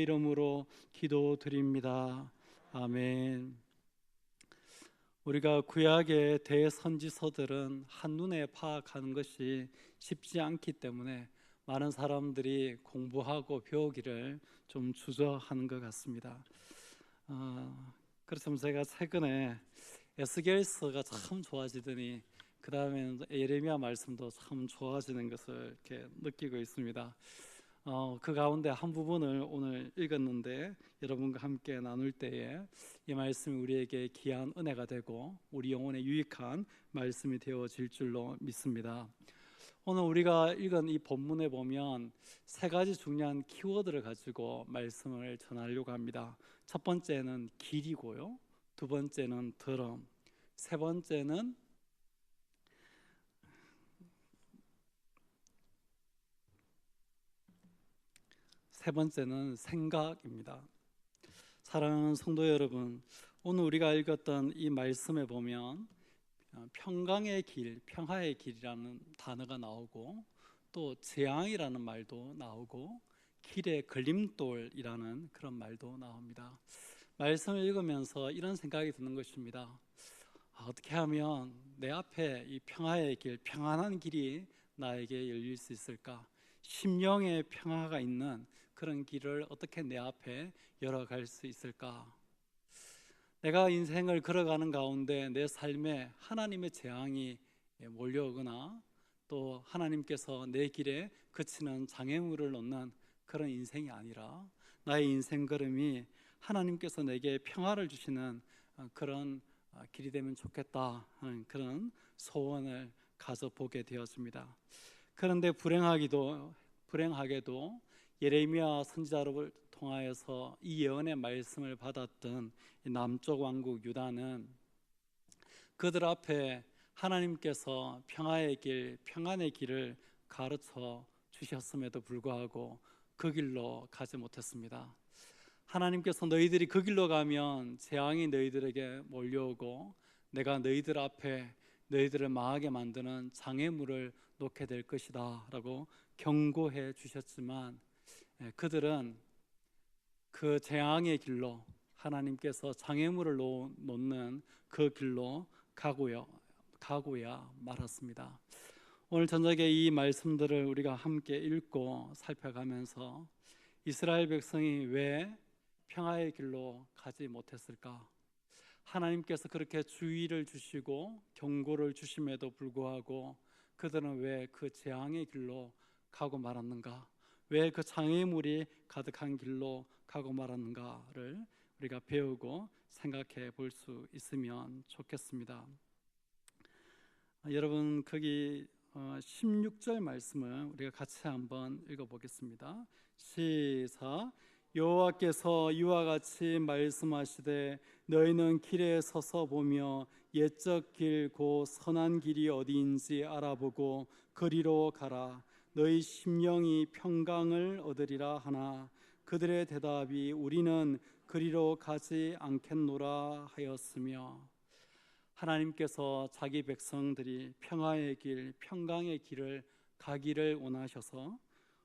이름으로 기도드립니다. 아멘. 우리가 구약의 대선지서들은 한눈에 파악하는 것이 쉽지 않기 때문에 많은 사람들이 공부하고 배우기를 좀 주저하는 것 같습니다. 그렇지만 제가 최근에 에스겔서가 참 좋아지더니 그 다음에는 예레미야 말씀도 참 좋아지는 것을 이렇게 느끼고 있습니다. 그 가운데 한 부분을 오늘 읽었는데 여러분과 함께 나눌 때에 이 말씀이 우리에게 귀한 은혜가 되고 우리 영혼에 유익한 말씀이 되어질 줄로 믿습니다. 오늘 우리가 읽은 이 본문에 보면 세 가지 중요한 키워드를 가지고 말씀을 전하려고 합니다. 첫 번째는 길이고요, 두 번째는 드럼, 세 번째는 생각입니다. 사랑하는 성도 여러분, 오늘 우리가 읽었던 이 말씀에 보면 평강의 길, 평화의 길이라는 단어가 나오고 또 재앙이라는 말도 나오고 길의 걸림돌이라는 그런 말도 나옵니다. 말씀을 읽으면서 이런 생각이 드는 것입니다. 어떻게 하면 내 앞에 이 평화의 길, 평안한 길이 나에게 열릴 수 있을까? 심령의 평화가 있는 그런 길을 어떻게 내 앞에 열어갈 수 있을까? 내가 인생을 걸어가는 가운데 내 삶에 하나님의 재앙이 몰려오거나 또 하나님께서 내 길에 그치는 장애물을 놓는 그런 인생이 아니라 나의 인생 걸음이 하나님께서 내게 평화를 주시는 그런 길이 되면 좋겠다 하는 그런 소원을 가져보게 되었습니다. 그런데 불행하게도 예레미야 선지자를 통하여서 이 예언의 말씀을 받았던 이 남쪽 왕국 유다는 그들 앞에 하나님께서 평화의 길, 평안의 길을 가르쳐 주셨음에도 불구하고 그 길로 가지 못했습니다. 하나님께서 너희들이 그 길로 가면 재앙이 너희들에게 몰려오고 내가 너희들 앞에 너희들을 망하게 만드는 장애물을 놓게 될 것이다 라고 경고해 주셨지만 그들은 그 재앙의 길로, 하나님께서 장애물을 놓는 그 길로 가고야 말았습니다. 오늘 저녁에 이 말씀들을 우리가 함께 읽고 살펴가면서 이스라엘 백성이 왜 평화의 길로 가지 못했을까? 하나님께서 그렇게 주의를 주시고 경고를 주심에도 불구하고 그들은 왜 그 재앙의 길로 가고 말았는가? 왜 그 장애물이 가득한 길로 가고 말았는가를 우리가 배우고 생각해 볼 수 있으면 좋겠습니다. 여러분 거기 16절 말씀을 우리가 같이 한번 읽어보겠습니다. 시작. 여호와께서 이와 같이 말씀하시되 너희는 길에 서서 보며 옛적 길 곧 선한 길이 어디인지 알아보고 그리로 가라. 너희 심령이 평강을 얻으리라 하나 그들의 대답이 우리는 그리로 가지 않겠노라 하였으며, 하나님께서 자기 백성들이 평화의 길, 평강의 길을 가기를 원하셔서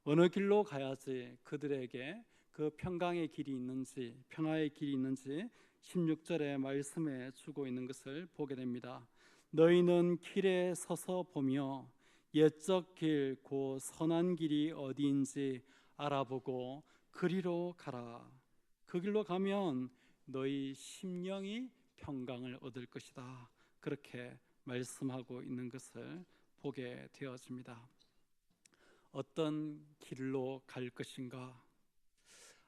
어느 길로 가야지 그들에게 그 평강의 길이 있는지, 평화의 길이 있는지 16절의 말씀에 주고 있는 것을 보게 됩니다. 너희는 길에 서서 보며 옛적 길, 곧 선한 길이 어디인지 알아보고 그리로 가라. 그 길로 가면 너희 심령이 평강을 얻을 것이다. 그렇게 말씀하고 있는 것을 보게 되어집니다. 어떤 길로 갈 것인가?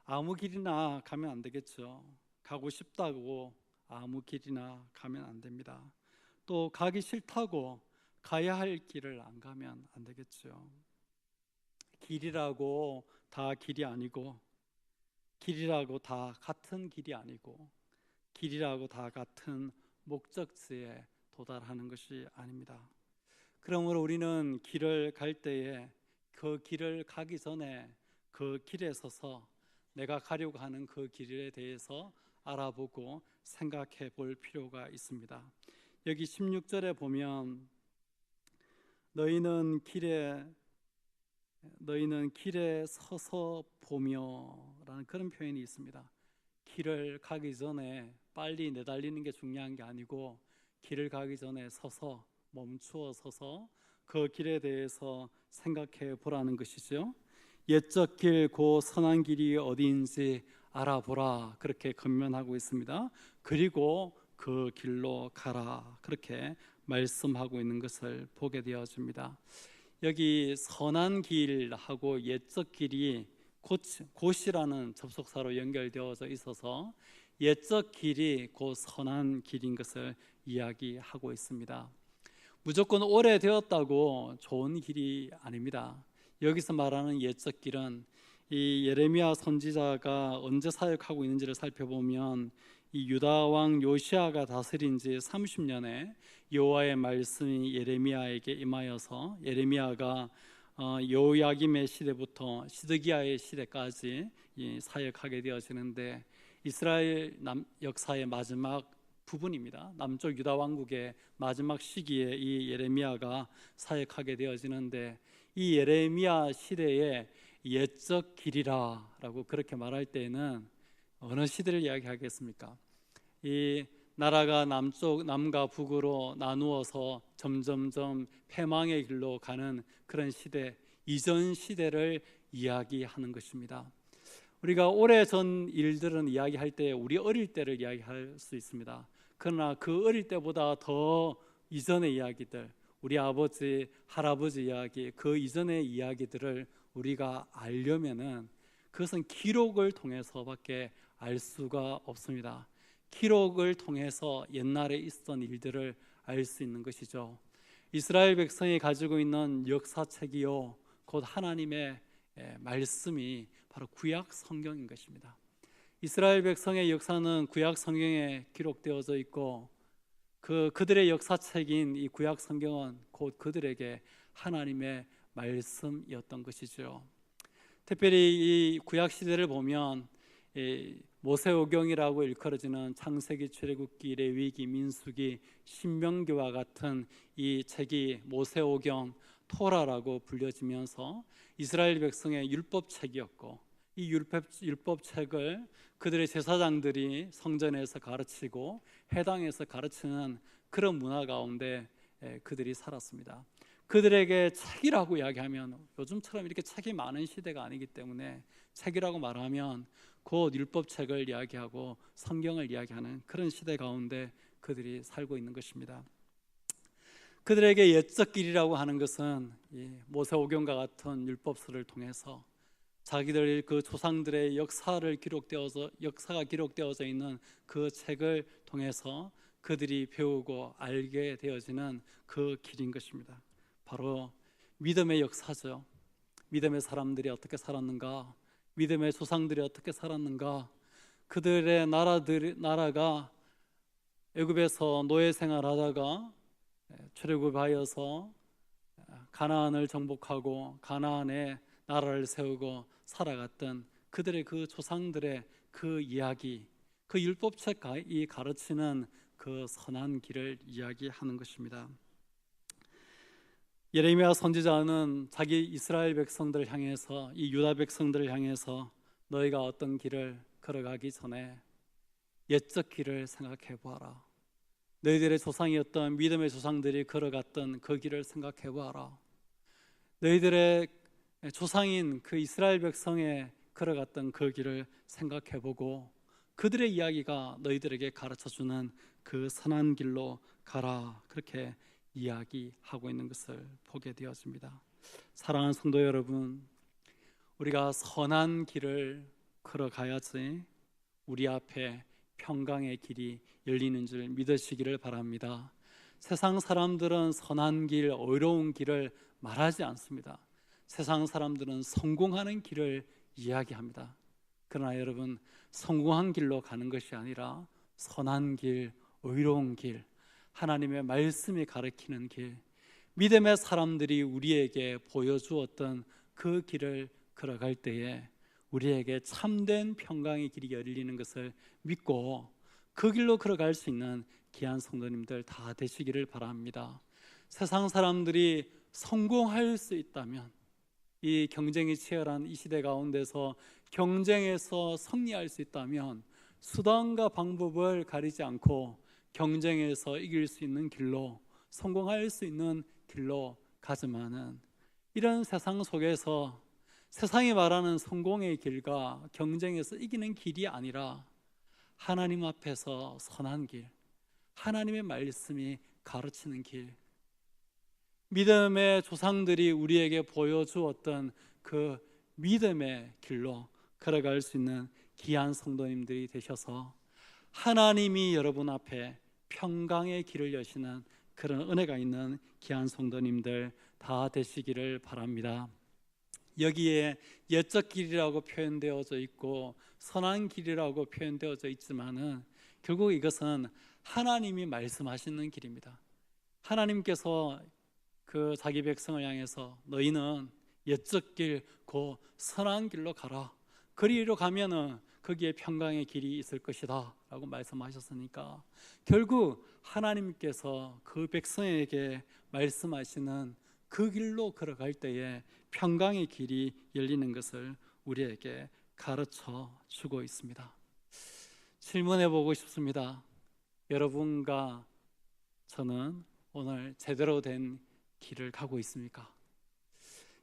아무 길이나 가면 안 되겠죠. 가고 싶다고 아무 길이나 가면 안 됩니다. 또 가기 싫다고 가야 할 길을 안 가면 안 되겠죠. 길이라고 다 길이 아니고, 길이라고 다 같은 길이 아니고, 길이라고 다 같은 목적지에 도달하는 것이 아닙니다. 그러므로 우리는 길을 갈 때에 그 길을 가기 전에 그 길에 서서 내가 가려고 하는 그 길에 대해서 알아보고 생각해 볼 필요가 있습니다. 여기 16절에 보면 너희는 길에 너희는 길에 서서 보며라는 그런 표현이 있습니다. 길을 가기 전에 빨리 내달리는 게 중요한 게 아니고 길을 가기 전에 서서 멈추어 서서 그 길에 대해서 생각해 보라는 것이죠. 옛적 길 곧 선한 길이 어디인지 알아보라 그렇게 권면하고 있습니다. 그리고 그 길로 가라 그렇게 말씀하고 있는 것을 보게 되어집니다. 여기 선한 길하고 옛적 길이 곧이라는 접속사로 연결되어져 있어서 옛적 길이 곧 선한 길인 것을 이야기하고 있습니다. 무조건 오래되었다고 좋은 길이 아닙니다. 여기서 말하는 옛적 길은 이 예레미야 선지자가 언제 사역하고 있는지를 살펴보면 이 유다 왕 요시아가 다스린 지 30년에 여호와의 말씀이 예레미야에게 임하여서 예레미야가 여호야김의 시대부터 시드기야의 시대까지 사역하게 되어지는데 이스라엘 역사의 마지막 부분입니다. 남쪽 유다 왕국의 마지막 시기에 이 예레미야가 사역하게 되어지는데 이 예레미야 시대의 옛적 길이라라고 그렇게 말할 때에는 어느 시대를 이야기하겠습니까? 이 나라가 남과 북으로 나누어서 점점점 패망의 길로 가는 그런 시대, 이전 시대를 이야기하는 것입니다. 우리가 오래전 일들은 이야기할 때 우리 어릴 때를 이야기할 수 있습니다. 그러나 그 어릴 때보다 더 이전의 이야기들, 우리 아버지, 할아버지 이야기, 그 이전의 이야기들을 우리가 알려면은 그것은 기록을 통해서밖에 알 수가 없습니다. 기록을 통해서 옛날에 있었던 일들을 알 수 있는 것이죠. 이스라엘 백성이 가지고 있는 역사책이요 곧 하나님의 말씀이 바로 구약 성경인 것입니다. 이스라엘 백성의 역사는 구약 성경에 기록되어져 있고 그들의 역사책인 이 구약 성경은 곧 그들에게 하나님의 말씀이었던 것이죠. 특별히 이 구약 시대를 보면 모세오경이라고 일컬어지는 창세기, 출애굽기, 레위기, 민수기, 신명기와 같은 이 책이 모세오경, 토라라고 불려지면서 이스라엘 백성의 율법책이었고 이 율법책을 그들의 제사장들이 성전에서 가르치고 회당에서 가르치는 그런 문화 가운데 그들이 살았습니다. 그들에게 책이라고 이야기하면 요즘처럼 이렇게 책이 많은 시대가 아니기 때문에 책이라고 말하면 곧 율법책을 이야기하고 성경을 이야기하는 그런 시대 가운데 그들이 살고 있는 것입니다. 그들에게 옛적 길이라고 하는 것은 모세오경과 같은 율법서를 통해서 자기들 그 조상들의 역사가 기록되어져 있는 그 책을 통해서 그들이 배우고 알게 되어지는 그 길인 것입니다. 바로 믿음의 역사죠. 믿음의 사람들이 어떻게 살았는가, 믿음의 조상들이 어떻게 살았는가, 그들의 나라가 애굽에서 노예 생활하다가 출애굽하여서 가나안을 정복하고 가나안에 나라를 세우고 살아갔던 그들의 그 조상들의 그 이야기, 그 율법책이 가르치는 그 선한 길을 이야기하는 것입니다. 예레미야 선지자는 자기 이스라엘 백성들을 향해서, 이 유다 백성들을 향해서 너희가 어떤 길을 걸어가기 전에 옛적 길을 생각해 보아라. 너희들의 조상이었던 믿음의 조상들이 걸어갔던 그 길을 생각해 보아라. 너희들의 조상인 그 이스라엘 백성에 걸어갔던 그 길을 생각해 보고 그들의 이야기가 너희들에게 가르쳐주는 그 선한 길로 가라. 그렇게 이야기하고 있는 것을 보게 되었습니다. 사랑하는 성도 여러분, 우리가 선한 길을 걸어가야지 우리 앞에 평강의 길이 열리는 줄 믿으시기를 바랍니다. 세상 사람들은 선한 길, 의로운 길을 말하지 않습니다. 세상 사람들은 성공하는 길을 이야기합니다. 그러나 여러분, 성공한 길로 가는 것이 아니라 선한 길, 의로운 길, 하나님의 말씀이 가르치는 길, 믿음의 사람들이 우리에게 보여주었던 그 길을 걸어갈 때에 우리에게 참된 평강의 길이 열리는 것을 믿고 그 길로 걸어갈 수 있는 귀한 성도님들 다 되시기를 바랍니다. 세상 사람들이 성공할 수 있다면, 이 경쟁이 치열한 이 시대 가운데서 경쟁에서 승리할 수 있다면 수단과 방법을 가리지 않고 경쟁에서 이길 수 있는 길로, 성공할 수 있는 길로 가자마는, 이런 세상 속에서 세상이 말하는 성공의 길과 경쟁에서 이기는 길이 아니라 하나님 앞에서 선한 길, 하나님의 말씀이 가르치는 길, 믿음의 조상들이 우리에게 보여주었던 그 믿음의 길로 걸어갈 수 있는 귀한 성도님들이 되셔서 하나님이 여러분 앞에 평강의 길을 여시는 그런 은혜가 있는 귀한 성도님들 다 되시기를 바랍니다. 여기에 옛적 길이라고 표현되어져 있고 선한 길이라고 표현되어져 있지만은 결국 이것은 하나님이 말씀하시는 길입니다. 하나님께서 그 자기 백성을 향해서 너희는 옛적 길, 그 선한 길로 가라. 그리로 가면은 거기에 평강의 길이 있을 것이다 라고 말씀하셨으니까 결국 하나님께서 그 백성에게 말씀하시는 그 길로 걸어갈 때에 평강의 길이 열리는 것을 우리에게 가르쳐 주고 있습니다. 질문해 보고 싶습니다. 여러분과 저는 오늘 제대로 된 길을 가고 있습니까?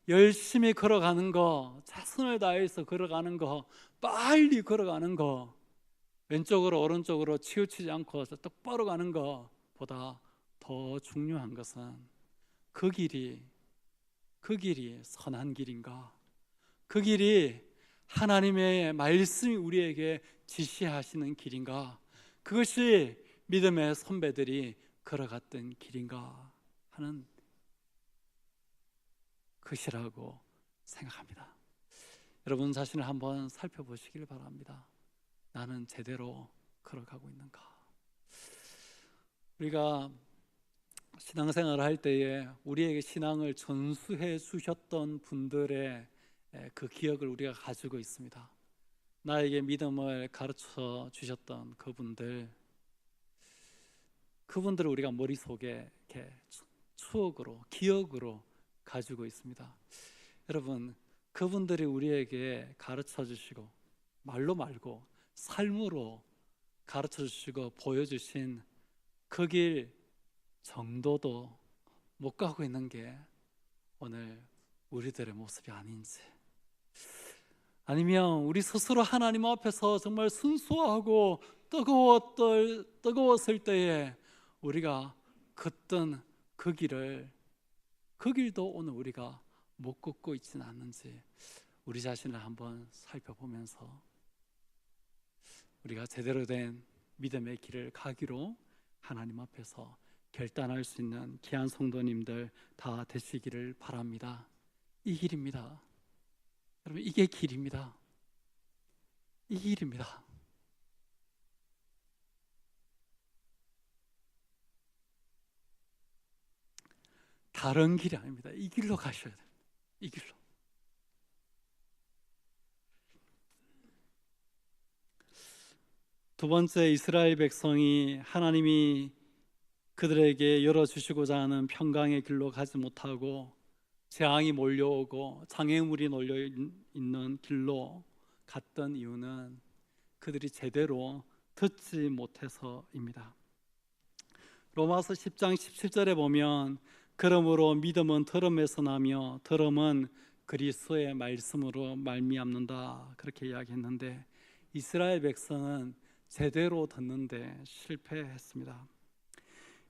열심히 걸어가는 거, 최선을 다해서 걸어가는 거, 빨리 걸어가는 거, 왼쪽으로 오른쪽으로 치우치지 않고 똑바로 가는 것보다 더 중요한 것은 그 길이 선한 길인가? 그 길이 하나님의 말씀이 우리에게 지시하시는 길인가? 그것이 믿음의 선배들이 걸어갔던 길인가 하는 것이라고 생각합니다. 여러분 자신을 한번 살펴보시길 바랍니다. 나는 제대로 걸어가고 있는가? 우리가 신앙생활을 할 때에 우리에게 신앙을 전수해 주셨던 분들의 그 기억을 우리가 가지고 있습니다. 나에게 믿음을 가르쳐 주셨던 그분들을 우리가 머릿속에 이렇게 추억으로, 기억으로 가지고 있습니다. 여러분, 그분들이 우리에게 가르쳐 주시고 말로 말고 삶으로 가르쳐 주시고 보여주신 그 길 정도도 못 가고 있는 게 오늘 우리들의 모습이 아닌지, 아니면 우리 스스로 하나님 앞에서 정말 순수하고 뜨거웠을 때에 우리가 걷던 그 길도 오늘 우리가 못 걷고 있지는 않는지 우리 자신을 한번 살펴보면서 우리가 제대로 된 믿음의 길을 가기로 하나님 앞에서 결단할 수 있는 귀한 성도님들 다 되시기를 바랍니다. 이 길입니다. 여러분, 이게 길입니다. 이 길입니다. 다른 길이 아닙니다. 이 길로 가셔야 됩니다. 이 길로. 두 번째, 이스라엘 백성이 하나님이 그들에게 열어주시고자 하는 평강의 길로 가지 못하고 재앙이 몰려오고 장애물이 놓여있는 길로 갔던 이유는 그들이 제대로 듣지 못해서입니다. 로마서 10장 17절에 보면 그러므로 믿음은 들음에서 나며 들음은 그리스도의 말씀으로 말미암는다 그렇게 이야기했는데 이스라엘 백성은 제대로 듣는데 실패했습니다.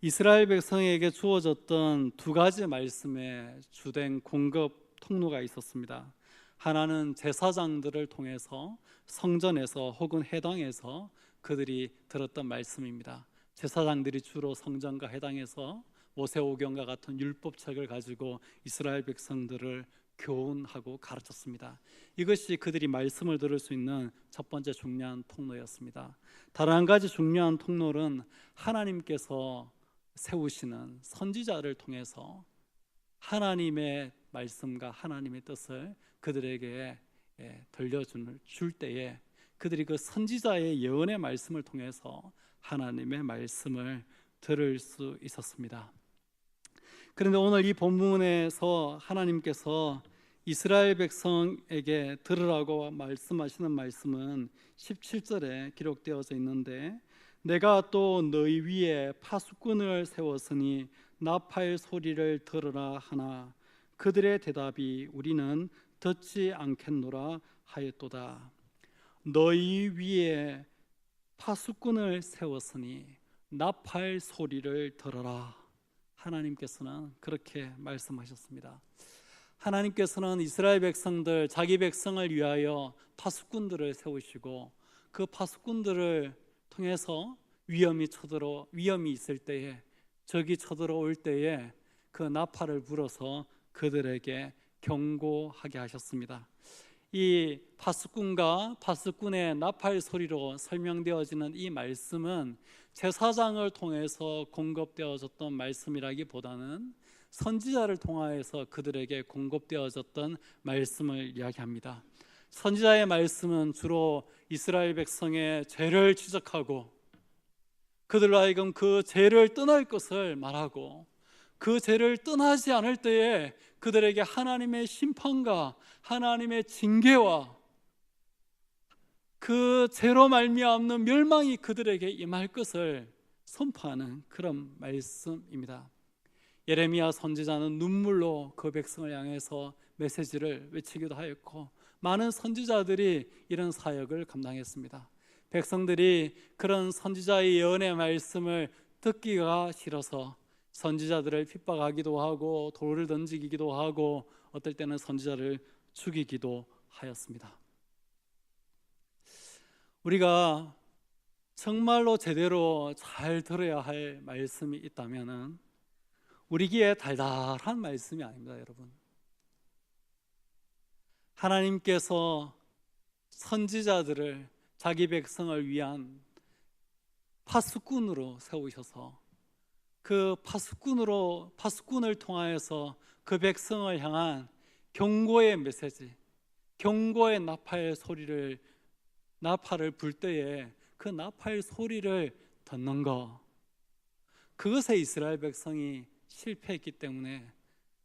이스라엘 백성에게 주어졌던 두 가지 말씀의 주된 공급 통로가 있었습니다. 하나는 제사장들을 통해서 성전에서 혹은 회당에서 그들이 들었던 말씀입니다. 제사장들이 주로 성전과 회당에서 모세오경과 같은 율법책을 가지고 이스라엘 백성들을 교훈하고 가르쳤습니다. 이것이 그들이 말씀을 들을 수 있는 첫 번째 중요한 통로였습니다. 다른 한 가지 중요한 통로는 하나님께서 세우시는 선지자를 통해서 하나님의 말씀과 하나님의 뜻을 그들에게 들려줄 때에 그들이 그 선지자의 예언의 말씀을 통해서 하나님의 말씀을 들을 수 있었습니다. 그런데 오늘 이 본문에서 하나님께서 이스라엘 백성에게 들으라고 말씀하시는 말씀은 17절에 기록되어져 있는데, 내가 또 너희 위에 파수꾼을 세웠으니 나팔 소리를 들으라 하나 그들의 대답이 우리는 듣지 않겠노라 하였도다. 너희 위에 파수꾼을 세웠으니 나팔 소리를 들어라. 하나님께서는 그렇게 말씀하셨습니다. 하나님께서는 이스라엘 백성들, 자기 백성을 위하여 파수꾼들을 세우시고 그 파수꾼들을 통해서 위험이 있을 때에, 적이 쳐들어올 때에 그 나팔을 불어서 그들에게 경고하게 하셨습니다. 이 파수꾼과 파수꾼의 나팔 소리로 설명되어지는 이 말씀은 제사장을 통해서 공급되어졌던 말씀이라기보다는 선지자를 통하여서 그들에게 공급되어졌던 말씀을 이야기합니다. 선지자의 말씀은 주로 이스라엘 백성의 죄를 지적하고 그들로 하여금 그 죄를 떠날 것을 말하고, 그 죄를 떠나지 않을 때에 그들에게 하나님의 심판과 하나님의 징계와 그 죄로 말미암는 멸망이 그들에게 임할 것을 선포하는 그런 말씀입니다. 예레미야 선지자는 눈물로 그 백성을 향해서 메시지를 외치기도 하였고, 많은 선지자들이 이런 사역을 감당했습니다. 백성들이 그런 선지자의 예언의 말씀을 듣기가 싫어서 선지자들을 핍박하기도 하고 돌을 던지기도 하고 어떨 때는 선지자를 죽이기도 하였습니다. 우리가 정말로 제대로 잘 들어야 할 말씀이 있다면 우리 귀에 달달한 말씀이 아닙니다, 여러분. 하나님께서 선지자들을 자기 백성을 위한 파수꾼으로 세우셔서 그 파수꾼을 통하여서 그 백성을 향한 경고의 메시지, 경고의 나팔을 불 때에 그 나팔 소리를 듣는 것, 그것에 이스라엘 백성이 실패했기 때문에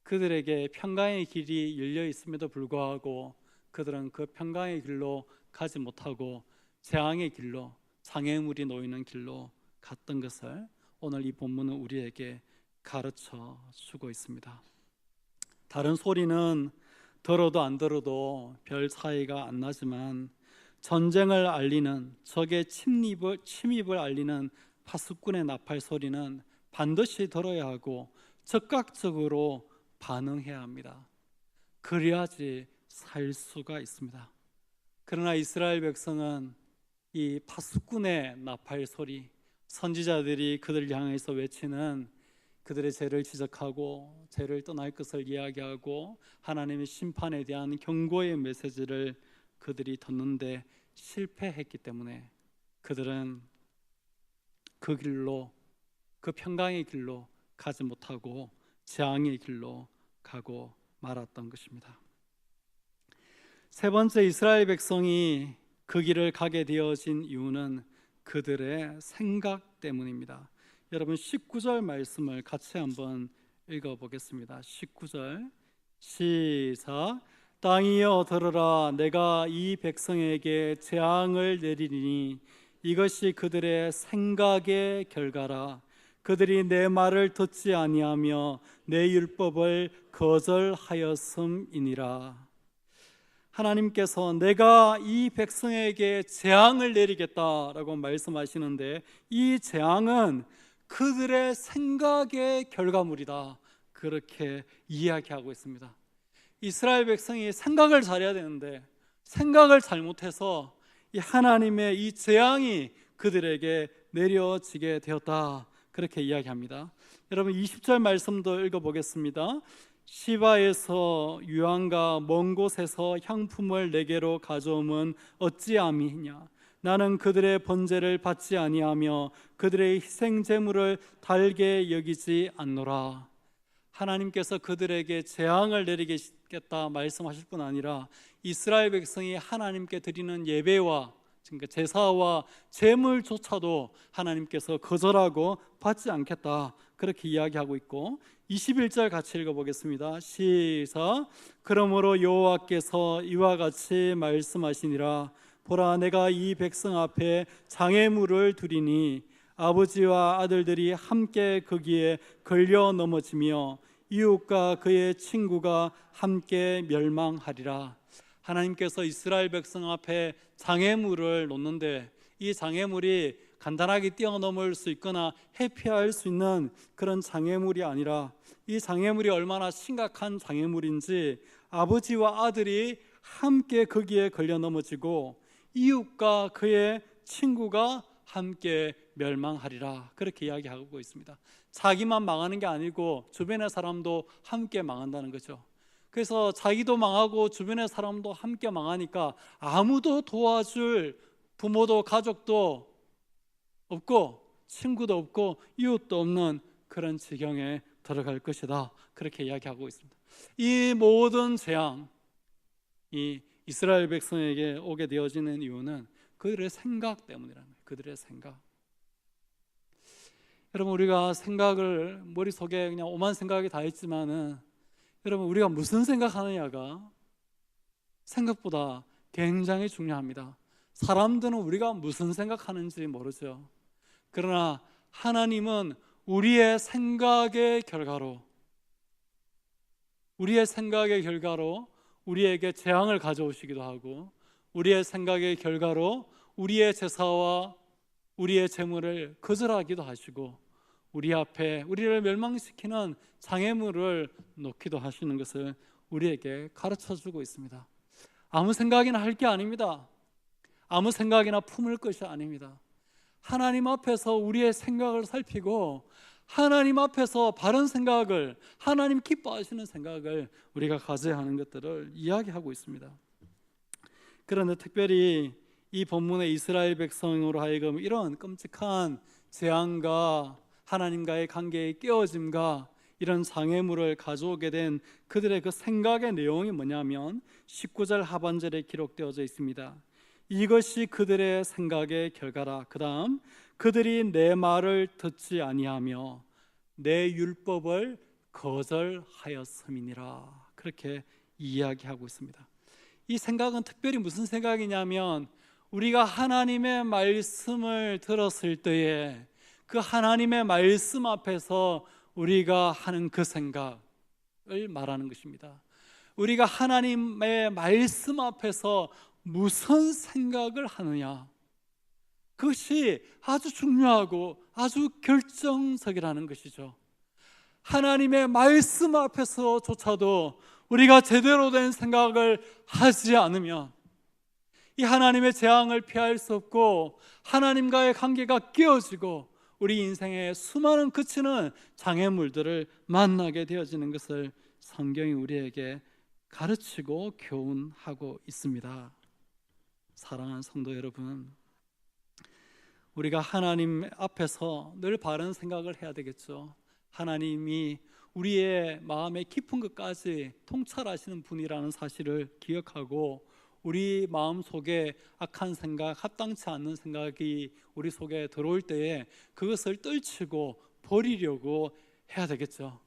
그들에게 평강의 길이 열려 있음에도 불구하고 그들은 그 평강의 길로 가지 못하고 재앙의 길로, 장애물이 놓이는 길로 갔던 것을 오늘 이 본문은 우리에게 가르쳐 주고 있습니다. 다른 소리는 들어도 안 들어도 별 차이가 안 나지만 전쟁을 알리는, 적의 침입을 알리는 파수꾼의 나팔 소리는 반드시 들어야 하고 즉각적으로 반응해야 합니다. 그래야지 살 수가 있습니다. 그러나 이스라엘 백성은 이 파수꾼의 나팔 소리, 선지자들이 그들을 향해서 외치는 그들의 죄를 지적하고 죄를 떠날 것을 이야기하고 하나님의 심판에 대한 경고의 메시지를 그들이 듣는데 실패했기 때문에 그들은 그 길로, 그 평강의 길로 가지 못하고 재앙의 길로 가고 말았던 것입니다. 세 번째, 이스라엘 백성이 그 길을 가게 되어진 이유는 그들의 생각 때문입니다. 여러분 19절 말씀을 같이 한번 읽어보겠습니다. 19절 시작. 땅이여 들으라, 내가 이 백성에게 재앙을 내리니 이것이 그들의 생각의 결과라. 그들이 내 말을 듣지 아니하며 내 율법을 거절하였음이니라. 하나님께서 내가 이 백성에게 재앙을 내리겠다라고 말씀하시는데 이 재앙은 그들의 생각의 결과물이다, 그렇게 이야기하고 있습니다. 이스라엘 백성이 생각을 잘해야 되는데 생각을 잘못해서 이 하나님의 이 재앙이 그들에게 내려지게 되었다, 그렇게 이야기합니다. 여러분 20절 말씀도 읽어보겠습니다. 시바에서 유황과 먼 곳에서 향품을 내게로 가져오면 어찌함이냐. 나는 그들의 번제를 받지 아니하며 그들의 희생 제물을 달게 여기지 않노라. 하나님께서 그들에게 재앙을 내리겠다 말씀하실 뿐 아니라 이스라엘 백성이 하나님께 드리는 예배와 그러니까 제사와 제물조차도 하나님께서 거절하고 받지 않겠다, 그렇게 이야기하고 있고, 21절 같이 읽어보겠습니다. 시작. 그러므로 여호와께서 이와 같이 말씀하시니라. 보라, 내가 이 백성 앞에 장애물을 두리니 아버지와 아들들이 함께 거기에 걸려 넘어지며 이웃과 그의 친구가 함께 멸망하리라. 하나님께서 이스라엘 백성 앞에 장애물을 놓는데, 이 장애물이 간단하게 뛰어넘을 수 있거나 회피할 수 있는 그런 장애물이 아니라, 이 장애물이 얼마나 심각한 장애물인지 아버지와 아들이 함께 거기에 걸려 넘어지고 이웃과 그의 친구가 함께 멸망하리라, 그렇게 이야기하고 있습니다. 자기만 망하는 게 아니고 주변의 사람도 함께 망한다는 거죠. 그래서 자기도 망하고 주변의 사람도 함께 망하니까 아무도 도와줄 부모도 가족도 없고 친구도 없고 이웃도 없는 그런 지경에 들어갈 것이다, 그렇게 이야기하고 있습니다. 이 모든 재앙, 이 이스라엘 백성에게 오게 되어지는 이유는 그들의 생각 때문이라는 거예요. 그들의 생각. 여러분, 우리가 생각을 머릿속에 그냥 오만 생각이 다 있지만은, 여러분, 우리가 무슨 생각하느냐가 생각보다 굉장히 중요합니다. 사람들은 우리가 무슨 생각하는지 모르죠. 그러나 하나님은 우리의 생각의 결과로 우리에게 재앙을 가져오시기도 하고, 우리의 생각의 결과로 우리의 제사와 우리의 재물을 거절하기도 하시고, 우리 앞에 우리를 멸망시키는 장애물을 놓기도 하시는 것을 우리에게 가르쳐주고 있습니다. 아무 생각이나 할 게 아닙니다. 아무 생각이나 품을 것이 아닙니다. 하나님 앞에서 우리의 생각을 살피고, 하나님 앞에서 바른 생각을, 하나님 기뻐하시는 생각을 우리가 가져야 하는 것들을 이야기하고 있습니다. 그런데 특별히 이 본문의 이스라엘 백성으로 하여금 이런 끔찍한 재앙과 하나님과의 관계의 깨어짐과 이런 장애물을 가져오게 된 그들의 그 생각의 내용이 뭐냐면 19절 하반절에 기록되어져 있습니다. 이것이 그들의 생각의 결과라. 그 다음, 그들이 내 말을 듣지 아니하며 내 율법을 거절하였음이니라, 그렇게 이야기하고 있습니다. 이 생각은 특별히 무슨 생각이냐면, 우리가 하나님의 말씀을 들었을 때에 그 하나님의 말씀 앞에서 우리가 하는 그 생각을 말하는 것입니다. 우리가 하나님의 말씀 앞에서 무슨 생각을 하느냐, 그것이 아주 중요하고 아주 결정적이라는 것이죠. 하나님의 말씀 앞에서조차도 우리가 제대로 된 생각을 하지 않으면 이 하나님의 재앙을 피할 수 없고, 하나님과의 관계가 깨어지고 우리 인생에 수많은 그치는 장애물들을 만나게 되어지는 것을 성경이 우리에게 가르치고 교훈하고 있습니다. 사랑하는 성도 여러분, 우리가 하나님 앞에서 늘 바른 생각을 해야 되겠죠. 하나님이 우리의 마음의 깊은 것까지 통찰하시는 분이라는 사실을 기억하고, 우리 마음 속에 악한 생각, 합당치 않는 생각이 우리 속에 들어올 때에 그것을 떨치고 버리려고 해야 되겠죠.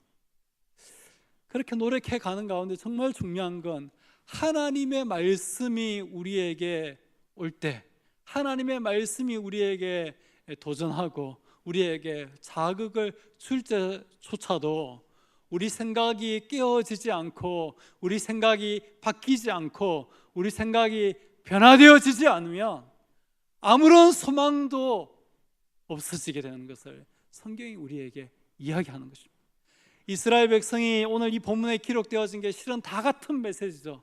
그렇게 노력해 가는 가운데 정말 중요한 건, 하나님의 말씀이 우리에게 올 때, 하나님의 말씀이 우리에게 도전하고 우리에게 자극을 줄 때조차도 우리 생각이 깨어지지 않고, 우리 생각이 바뀌지 않고, 우리 생각이 변화되어지지 않으면 아무런 소망도 없어지게 되는 것을 성경이 우리에게 이야기하는 것입니다. 이스라엘 백성이 오늘 이 본문에 기록되어진 게 실은 다 같은 메시지죠.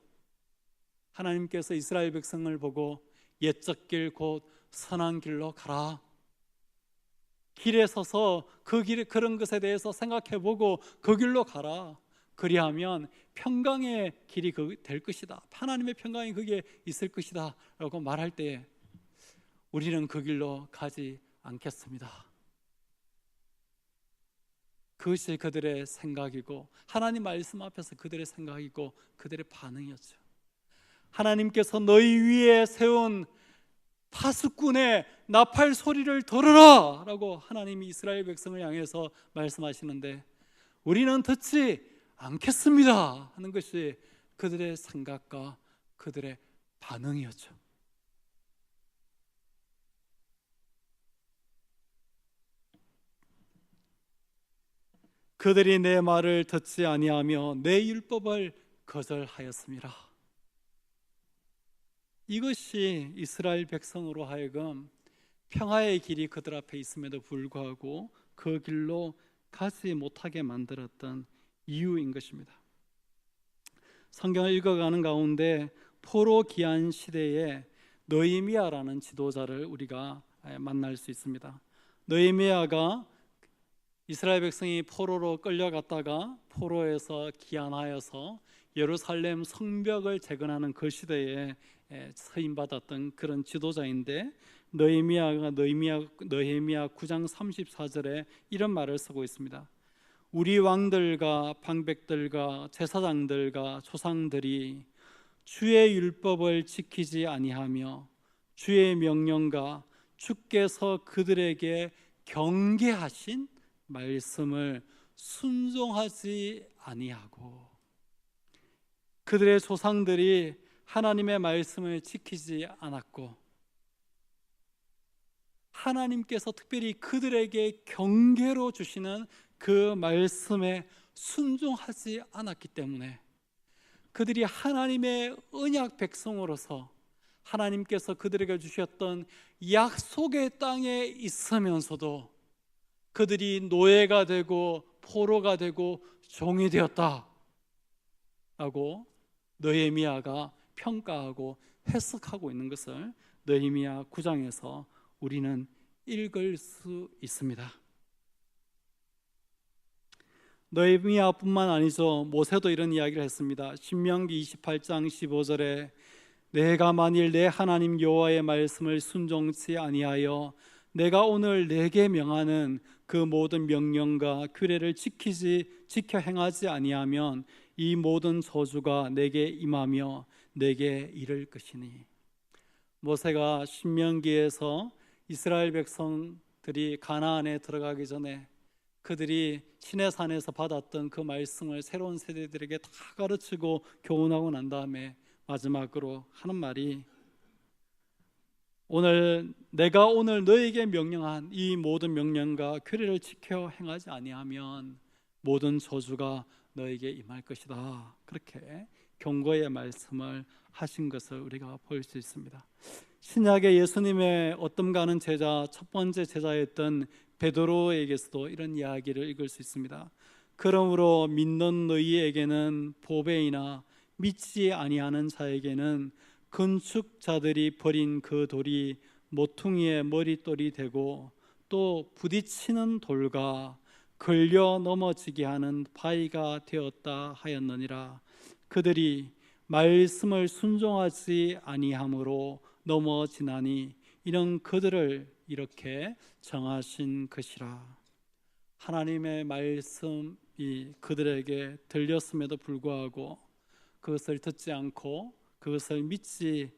하나님께서 이스라엘 백성을 보고 옛적 길 곧 선한 길로 가라, 길에 서서 그런 것에 대해서 생각해보고 그 길로 가라, 그리하면 평강의 길이 될 것이다, 하나님의 평강이 거기에 있을 것이다 라고 말할 때, 우리는 그 길로 가지 않겠습니다. 그것이 그들의 생각이고, 하나님 말씀 앞에서 그들의 생각이고 그들의 반응이었죠. 하나님께서 너희 위에 세운 파수꾼의 나팔 소리를 들으라 라고 하나님이 이스라엘 백성을 향해서 말씀하시는데 우리는 듣지 않겠습니다 하는 것이 그들의 생각과 그들의 반응이었죠. 그들이 내 말을 듣지 아니하며 내 율법을 거절하였습니다. 이것이 이스라엘 백성으로 하여금 평화의 길이 그들 앞에 있음에도 불구하고 그 길로 가지 못하게 만들었던 이유인 것입니다. 성경을 읽어가는 가운데 포로 기한 시대에 느헤미야라는 지도자를 우리가 만날 수 있습니다. 느헤미야가 이스라엘 백성이 포로로 끌려갔다가 포로에서 기한하여서 예루살렘 성벽을 재건하는 그 시대에 서임받았던 그런 지도자인데 느헤미야 9장 34절에 이런 말을 쓰고 있습니다. 우리 왕들과 방백들과 제사장들과 조상들이 주의 율법을 지키지 아니하며 주의 명령과 주께서 그들에게 경계하신 말씀을 순종하지 아니하고 그들의 조상들이 하나님의 말씀을 지키지 않았고 하나님께서 특별히 그들에게 경계로 주시는 그 말씀에 순종하지 않았기 때문에 그들이 하나님의 언약 백성으로서 하나님께서 그들에게 주셨던 약속의 땅에 있으면서도 그들이 노예가 되고 포로가 되고 종이 되었다 라고 느헤미야가 평가하고 해석하고 있는 것을 느헤미야 9장에서 우리는 읽을 수 있습니다. 느헤미야뿐만 아니죠. 모세도 이런 이야기를 했습니다. 신명기 28장 15절에 내가 만일 내 하나님 여호와의 말씀을 순종치 아니하여 내가 오늘 내게 명하는 그 모든 명령과 규례를 지켜 행하지 아니하면 이 모든 저주가 내게 임하며 내게 이를 것이니. 모세가 신명기에서 이스라엘 백성들이 가나안에 들어가기 전에 그들이 시내산에서 받았던 그 말씀을 새로운 세대들에게 다 가르치고 교훈하고 난 다음에 마지막으로 하는 말이 내가 오늘 너에게 명령한 이 모든 명령과 규례를 지켜 행하지 아니하면 모든 저주가 너에게 임할 것이다. 그렇게 경고의 말씀을 하신 것을 우리가 볼 수 있습니다. 신약의 예수님의 어떤 가는 제자, 첫 번째 제자였던 베드로에게서도 이런 이야기를 읽을 수 있습니다. 그러므로 믿는 너희에게는 보배이나 믿지 아니하는 자에게는 건축자들이 버린 그 돌이 모퉁이의 머릿돌이 되고 또 부딪히는 돌과 걸려 넘어지게 하는 바위가 되었다 하였느니라. 그들이 말씀을 순종하지 아니함으로 넘어지나니 이는 그들을 이렇게 정하신 것이라. 하나님의 말씀이 그들에게 들렸음에도 불구하고 그것을 듣지 않고 그것을 믿지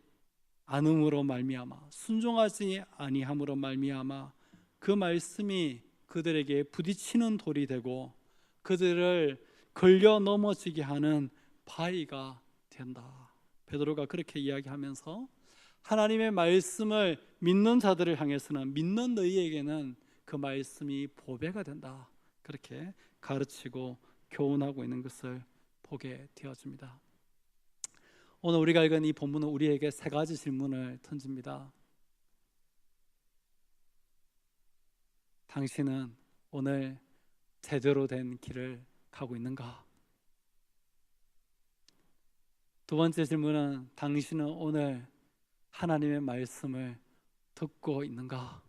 않음으로 말미암아 순종하지 아니함으로 말미암아 그 말씀이 그들에게 부딪히는 돌이 되고 그들을 걸려 넘어지게 하는 바위가 된다. 베드로가 그렇게 이야기하면서 하나님의 말씀을 믿는 자들을 향해서는 믿는 너희에게는 그 말씀이 보배가 된다. 그렇게 가르치고 교훈하고 있는 것을 보게 되어집니다. 오늘 우리가 읽은 이 본문은 우리에게 세 가지 질문을 던집니다. 당신은 오늘 제대로 된 길을 가고 있는가? 두 번째 질문은 당신은 오늘 하나님의 말씀을 듣고 있는가?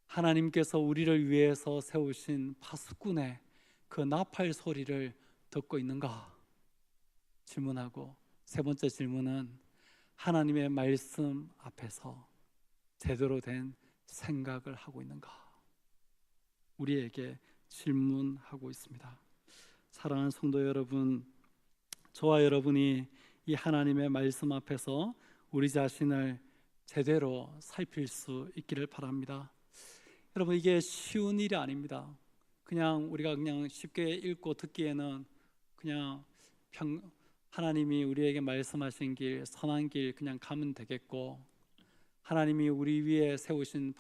하나님께서 우리를 위해서 세우신 파수꾼의 그 나팔 소리를 듣고 있는가? 질문하고 세 번째 질문은 하나님의 말씀 앞에서 제대로 된 생각을 하고 있는가? 우리에게 질문하고 있습니다. 사랑하는 성도 여러분, 저와 여러분이 이 하나님의 말씀 앞에서 우리 자신을 제대로 살필 수 있기를 바랍니다. 여러분, 이게 쉬운 일이 아닙니다. 그냥 우리가 그냥 쉽게 읽고 듣기에는 그냥 하나님이 우리에게 말씀하신 길, 선한 길 그냥 가면 되겠고, 하나님이 우리 위에 세우신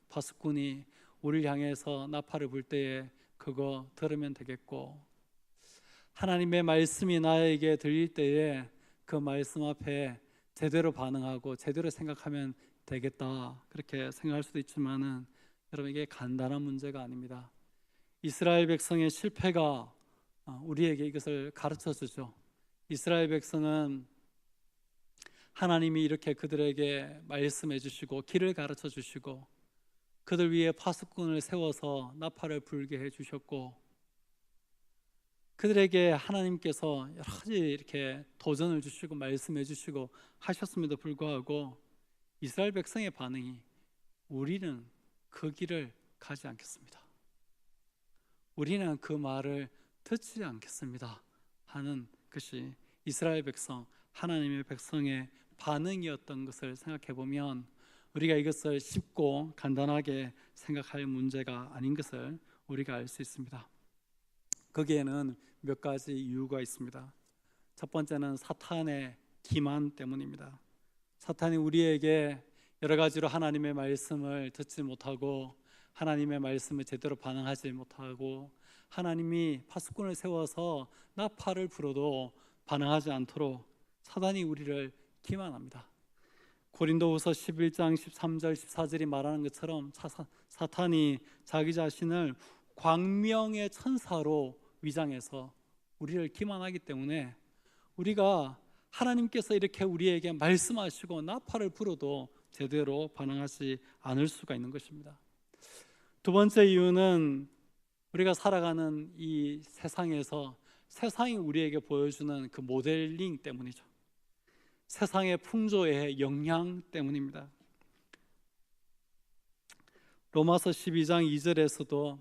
파수꾼이 우리를 향해서 나팔을 불 때에 그거 들으면 되겠고, 하나님의 말씀이 나에게 들릴 때에 그 말씀 앞에 제대로 반응하고 제대로 생각하면 되겠다, 그렇게 생각할 수도 있지만은 여러분, 이게 간단한 문제가 아닙니다. 이스라엘 백성의 실패가 우리에게 이것을 가르쳐 주죠. 이스라엘 백성은 하나님이 이렇게 그들에게 말씀해 주시고 길을 가르쳐 주시고 그들 위에 파수꾼을 세워서 나팔을 불게 해 주셨고, 그들에게 하나님께서 여러 가지 이렇게 도전을 주시고 말씀해 주시고 하셨음에도 불구하고 이스라엘 백성의 반응이 우리는 그 길을 가지 않겠습니다, 우리는 그 말을 듣지 않겠습니다 하는 것이 이스라엘 백성, 하나님의 백성의 반응이었던 것을 생각해 보면 우리가 이것을 쉽고 간단하게 생각할 문제가 아닌 것을 우리가 알 수 있습니다. 거기에는 몇 가지 이유가 있습니다. 첫 번째는 사탄의 기만 때문입니다. 사탄이 우리에게 여러 가지로 하나님의 말씀을 듣지 못하고 하나님의 말씀을 제대로 반응하지 못하고 하나님이 파수꾼을 세워서 나팔을 불어도 반응하지 않도록 사탄이 우리를 기만합니다. 고린도후서 11장 13절 14절이 말하는 것처럼 사탄이 자기 자신을 광명의 천사로 위장해서 우리를 기만하기 때문에 우리가 하나님께서 이렇게 우리에게 말씀하시고 나팔을 불어도 제대로 반응하지 않을 수가 있는 것입니다. 두 번째 이유는 우리가 살아가는 이 세상에서 세상이 우리에게 보여주는 그 모델링 때문이죠. 세상의 풍조의 영향 때문입니다. 로마서 12장 2절에서도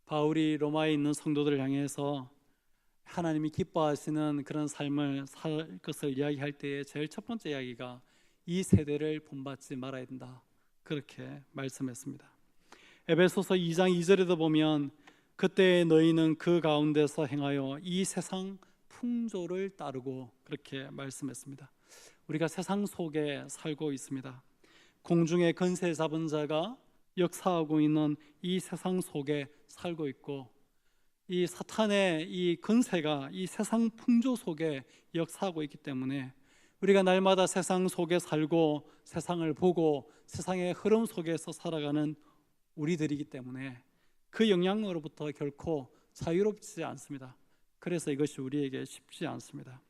바울이 로마에 있는 성도들을 향해서 하나님이 기뻐하시는 그런 삶을 살 것을 이야기할 때에 제일 첫 번째 이야기가 이 세대를 본받지 말아야 된다, 그렇게 말씀했습니다. 에베소서 2장 2절에도 보면 그때 너희는 그 가운데서 행하여 이 세상 풍조를 따르고, 그렇게 말씀했습니다. 우리가 세상 속에 살고 있습니다. 공중의 권세 잡은 자가 역사하고 있는 이 세상 속에 살고 있고, 이 사탄의 이 권세가 이 세상 풍조 속에 역사하고 있기 때문에 우리가 날마다 세상 속에 살고 세상을 보고 세상의 흐름 속에서 살아가는 우리들이기 때문에 그 영향으로부터 결코 자유롭지 않습니다. 그래서 이것이 우리에게 쉽지 않습니다.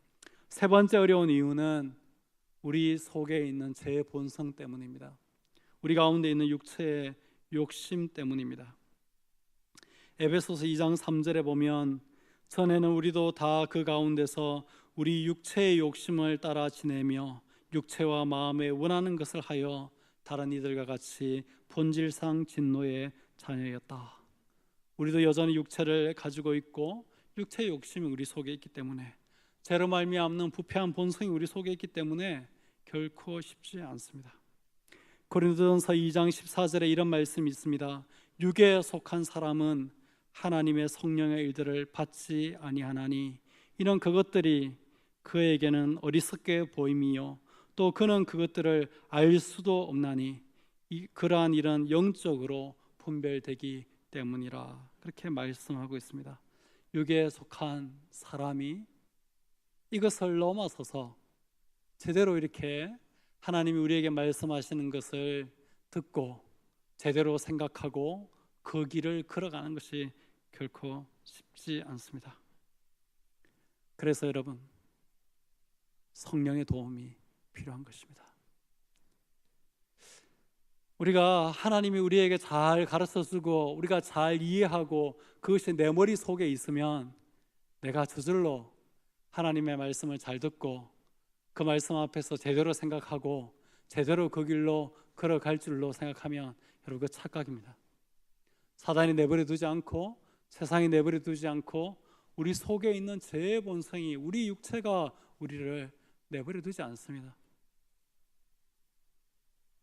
세 번째 어려운 이유는 우리 속에 있는 제 본성 때문입니다. 우리 가운데 있는 육체의 욕심 때문입니다. 에베소서 2장 3절에 보면 전에는 우리도 다 그 가운데서 우리 육체의 욕심을 따라 지내며 육체와 마음에 원하는 것을 하여 다른 이들과 같이 본질상 진노의 자녀였다. 우리도 여전히 육체를 가지고 있고 육체의 욕심이 우리 속에 있기 때문에, 죄로 말미암는 부패한 본성이 우리 속에 있기 때문에 결코 쉽지 않습니다. 고린도전서 2장 14절에 이런 말씀이 있습니다. 육에 속한 사람은 하나님의 성령의 일들을 받지 아니하나니 이는 그것들이 그에게는 어리석게 보임이요 또 그는 그것들을 알 수도 없나니 그러한 일은 영적으로 분별되기 때문이라, 그렇게 말씀하고 있습니다. 육에 속한 사람이 이것을 넘어서서 제대로 이렇게 하나님이 우리에게 말씀하시는 것을 듣고 제대로 생각하고 그 길을 걸어가는 것이 결코 쉽지 않습니다. 그래서 여러분, 성령의 도움이 필요한 것입니다. 우리가 하나님이 우리에게 잘 가르쳐주고 우리가 잘 이해하고 그것이 내 머릿속에 있으면 내가 저절로 하나님의 말씀을 잘 듣고 그 말씀 앞에서 제대로 생각하고 제대로 그 길로 걸어갈 줄로 생각하면 여러분, 그 착각입니다. 사단이 내버려 두지 않고 세상이 내버려 두지 않고 우리 속에 있는 죄의 본성이, 우리 육체가 우리를 내버려 두지 않습니다.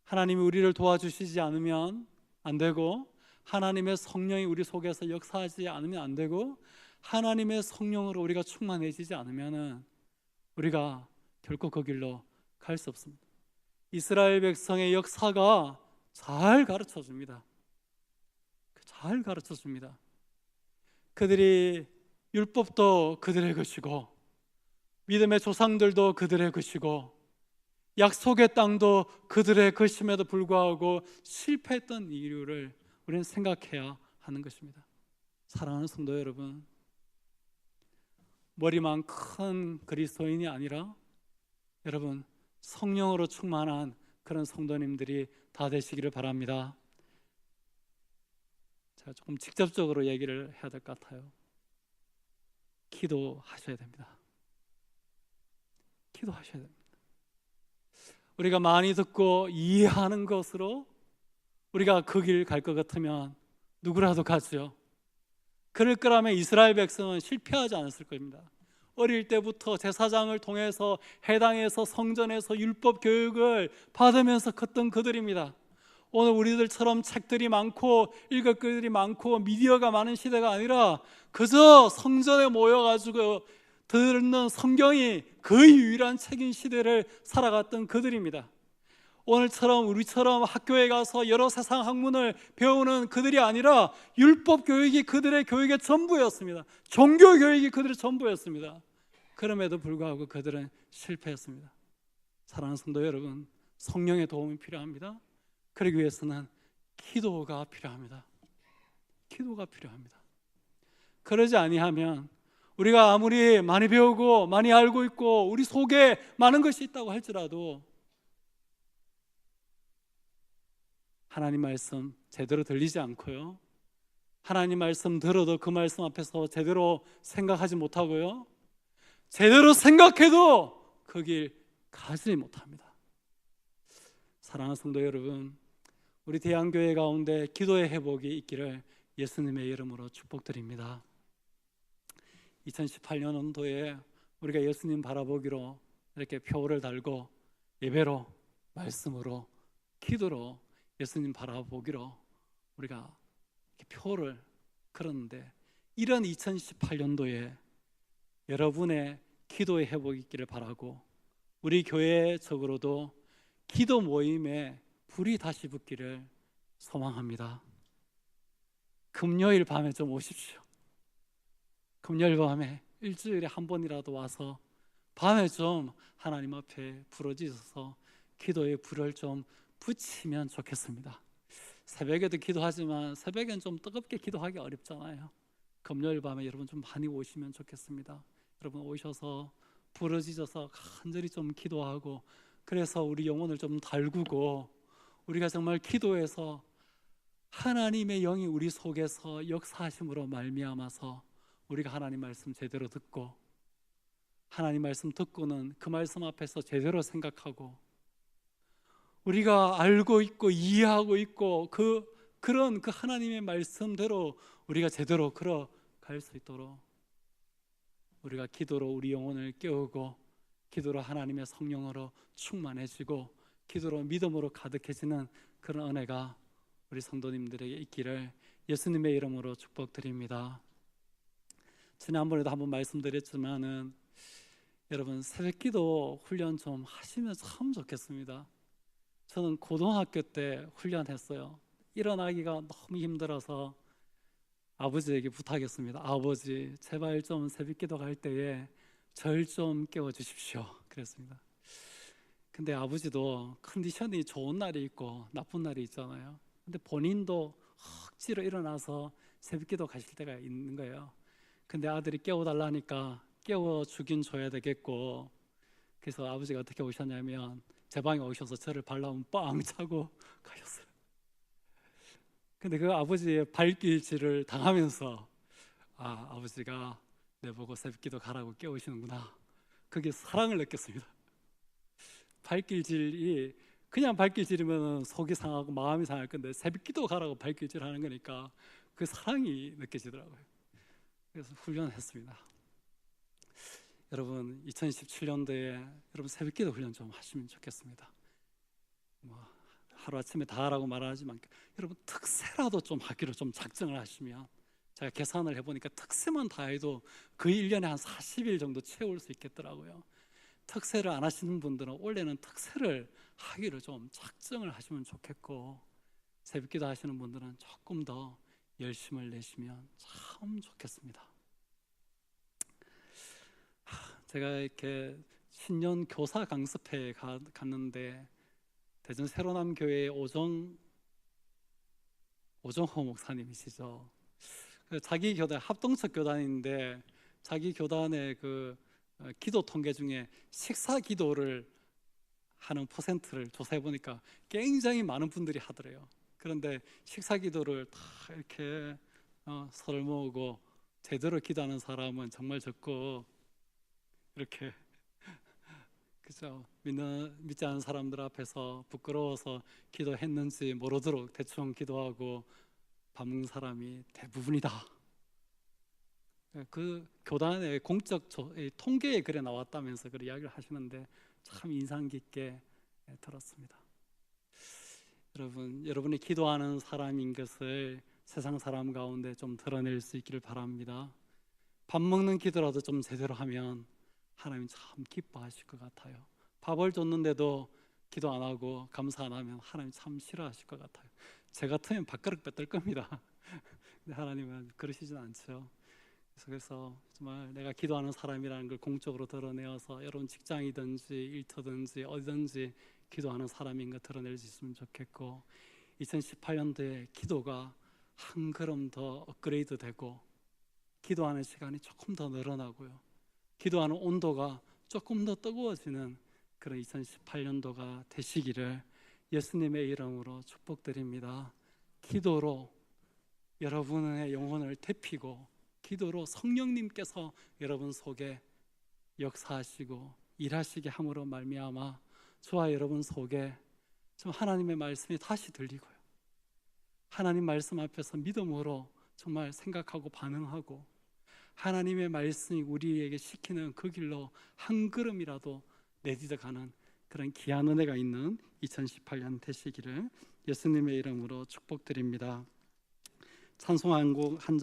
하나님이 우리를 도와주시지 않으면 안 되고, 하나님의 성령이 우리 속에서 역사하지 않으면 안 되고, 하나님의 성령으로 우리가 충만해지지 않으면 우리가 결코 그 길로 갈 수 없습니다. 이스라엘 백성의 역사가 잘 가르쳐 줍니다. 잘 가르쳐 줍니다. 그들이 율법도 그들의 것이고, 믿음의 조상들도 그들의 것이고, 약속의 땅도 그들의 것임에도 불구하고 실패했던 이유를 우리는 생각해야 하는 것입니다. 사랑하는 성도 여러분, 머리만 큰 그리스도인이 아니라 여러분 성령으로 충만한 그런 성도님들이 다 되시기를 바랍니다. 제가 조금 직접적으로 얘기를 해야 될 것 같아요. 기도하셔야 됩니다. 기도하셔야 됩니다. 우리가 많이 듣고 이해하는 것으로 우리가 그 길 갈 것 같으면 누구라도 가죠. 그럴 거라면 이스라엘 백성은 실패하지 않았을 겁니다. 어릴 때부터 제사장을 통해서 해당에서 성전에서 율법 교육을 받으면서 컸던 그들입니다. 오늘 우리들처럼 책들이 많고 읽을 것들이 많고 미디어가 많은 시대가 아니라 그저 성전에 모여가지고 듣는 성경이 거의 유일한 책인 시대를 살아갔던 그들입니다. 오늘처럼 우리처럼 학교에 가서 여러 세상 학문을 배우는 그들이 아니라 율법 교육이 그들의 교육의 전부였습니다. 종교 교육이 그들의 전부였습니다. 그럼에도 불구하고 그들은 실패했습니다. 사랑하는 성도 여러분, 성령의 도움이 필요합니다. 그러기 위해서는 기도가 필요합니다. 기도가 필요합니다. 그러지 아니하면 우리가 아무리 많이 배우고 많이 알고 있고 우리 속에 많은 것이 있다고 할지라도 하나님 말씀 제대로 들리지 않고요, 하나님 말씀 들어도 그 말씀 앞에서 제대로 생각하지 못하고요, 제대로 생각해도 그 길 가지 못합니다. 사랑하는 성도 여러분, 우리 대한교회 가운데 기도의 회복이 있기를 예수님의 이름으로 축복드립니다. 2018년도에 우리가 예수님 바라보기로 이렇게 표를 달고 예배로, 말씀으로, 기도로 예수님 바라보기로 우리가 이렇게 표를 걸었는데, 이런 2018년도에 여러분의 기도의 회복이 있기를 바라고, 우리 교회적으로도 기도 모임에 불이 다시 붙기를 소망합니다. 금요일 밤에 좀 오십시오. 금요일 밤에 일주일에 한 번이라도 와서 밤에 좀 하나님 앞에 부러지셔서 기도의 불을 좀 붙이면 좋겠습니다. 새벽에도 기도하지만 새벽엔 좀 뜨겁게 기도하기 어렵잖아요. 금요일 밤에 여러분 좀 많이 오시면 좋겠습니다. 여러분 오셔서 부러지셔서 간절히 좀 기도하고, 그래서 우리 영혼을 좀 달구고 우리가 정말 기도해서 하나님의 영이 우리 속에서 역사하심으로 말미암아서 우리가 하나님 말씀 제대로 듣고, 하나님 말씀 듣고는 그 말씀 앞에서 제대로 생각하고, 우리가 알고 있고 이해하고 있고 그런 그 하나님의 말씀대로 우리가 제대로 걸어갈 수 있도록 우리가 기도로 우리 영혼을 깨우고, 기도로 하나님의 성령으로 충만해지고, 기도로 믿음으로 가득해지는 그런 은혜가 우리 성도님들에게 있기를 예수님의 이름으로 축복드립니다. 지난번에도 한번 말씀드렸지만은 여러분 새벽기도 훈련 좀 하시면 참 좋겠습니다. 저는 고등학교 때 훈련했어요. 일어나기가 너무 힘들어서 아버지에게 부탁했습니다. 아버지, 제발 좀 새벽기도 갈 때에 절 좀 깨워주십시오. 그랬습니다. 근데 아버지도 컨디션이 좋은 날이 있고 나쁜 날이 있잖아요. 근데 본인도 억지로 일어나서 새벽기도 가실 때가 있는 거예요. 근데 아들이 깨워달라니까 깨워주긴 줘야 되겠고, 그래서 아버지가 어떻게 오셨냐면 제 방에 오셔서 저를 발라움 빵 차고 가셨어요. 근데 그 아버지의 발길질을 당하면서 아버지가 내보고 새벽기도 가라고 깨우시는구나, 그게 사랑을 느꼈습니다. 발길질이 그냥 발길질이면 속이 상하고 마음이 상할 건데 새벽기도 가라고 발길질하는 거니까 그 사랑이 느껴지더라고요. 그래서 훈련했습니다. 여러분 2017년도에 여러분 새벽기도 훈련 좀 하시면 좋겠습니다. 하루아침에 다 하라고 말하지만 여러분 특세라도 좀 하기로 좀 작정을 하시면, 제가 계산을 해보니까 특세만 다 해도 거의 1년에 한 40일 정도 채울 수 있겠더라고요. 특세를 안 하시는 분들은 올해는 특세를 하기로 좀 작정을 하시면 좋겠고, 새벽기도 하시는 분들은 조금 더 열심을 내시면 참 좋겠습니다. 제가 이렇게 신년 교사 강습회에 갔는데 대전 새로남교회 오정호 목사님이시죠. 자기 교단 합동측 교단인데 자기 교단의 그 기도 통계 중에 식사 기도를 하는 퍼센트를 조사해 보니까 굉장히 많은 분들이 하더래요. 그런데 식사 기도를 다 이렇게 서를 모으고 제대로 기도하는 사람은 정말 적고, 이렇게 그죠? 믿지 않은 사람들 앞에서 부끄러워서 기도했는지 모르도록 대충 기도하고 밥 먹는 사람이 대부분이다. 그 교단의 공적 통계에 그래 나왔다면서 그런 이야기를 하시는데 참 인상 깊게 들었습니다. 여러분이 기도하는 사람인 것을 세상 사람 가운데 좀 드러낼 수 있기를 바랍니다. 밥 먹는 기도라도 좀 제대로 하면 하나님 참 기뻐하실 것 같아요. 밥을 줬는데도 기도 안 하고 감사 안 하면 하나님 참 싫어하실 것 같아요. 제 같으면 밥그릇 뺏을 겁니다. 근데 하나님은 그러시진 않죠. 그래서 정말 내가 기도하는 사람이라는 걸 공적으로 드러내어서 여러분 직장이든지 일터든지 어디든지 기도하는 사람인 거 드러낼 수 있으면 좋겠고, 2018년도에 기도가 한 걸음 더 업그레이드 되고 기도하는 시간이 조금 더 늘어나고요, 기도하는 온도가 조금 더 뜨거워지는 그런 2018년도가 되시기를 예수님의 이름으로 축복드립니다. 기도로 여러분의 영혼을 데피고, 기도로 성령님께서 여러분 속에 역사하시고 일하시게 함으로 말미암아 저와 여러분 속에 좀 하나님의 말씀이 다시 들리고요, 하나님 말씀 앞에서 믿음으로 정말 생각하고 반응하고 하나님의 말씀이 우리에게 시키는 그 길로 한 걸음이라도 내딛어가는 그런 귀한 은혜가 있는 2018년 되시기를 예수님의 이름으로 축복드립니다. 찬송 한 곡 한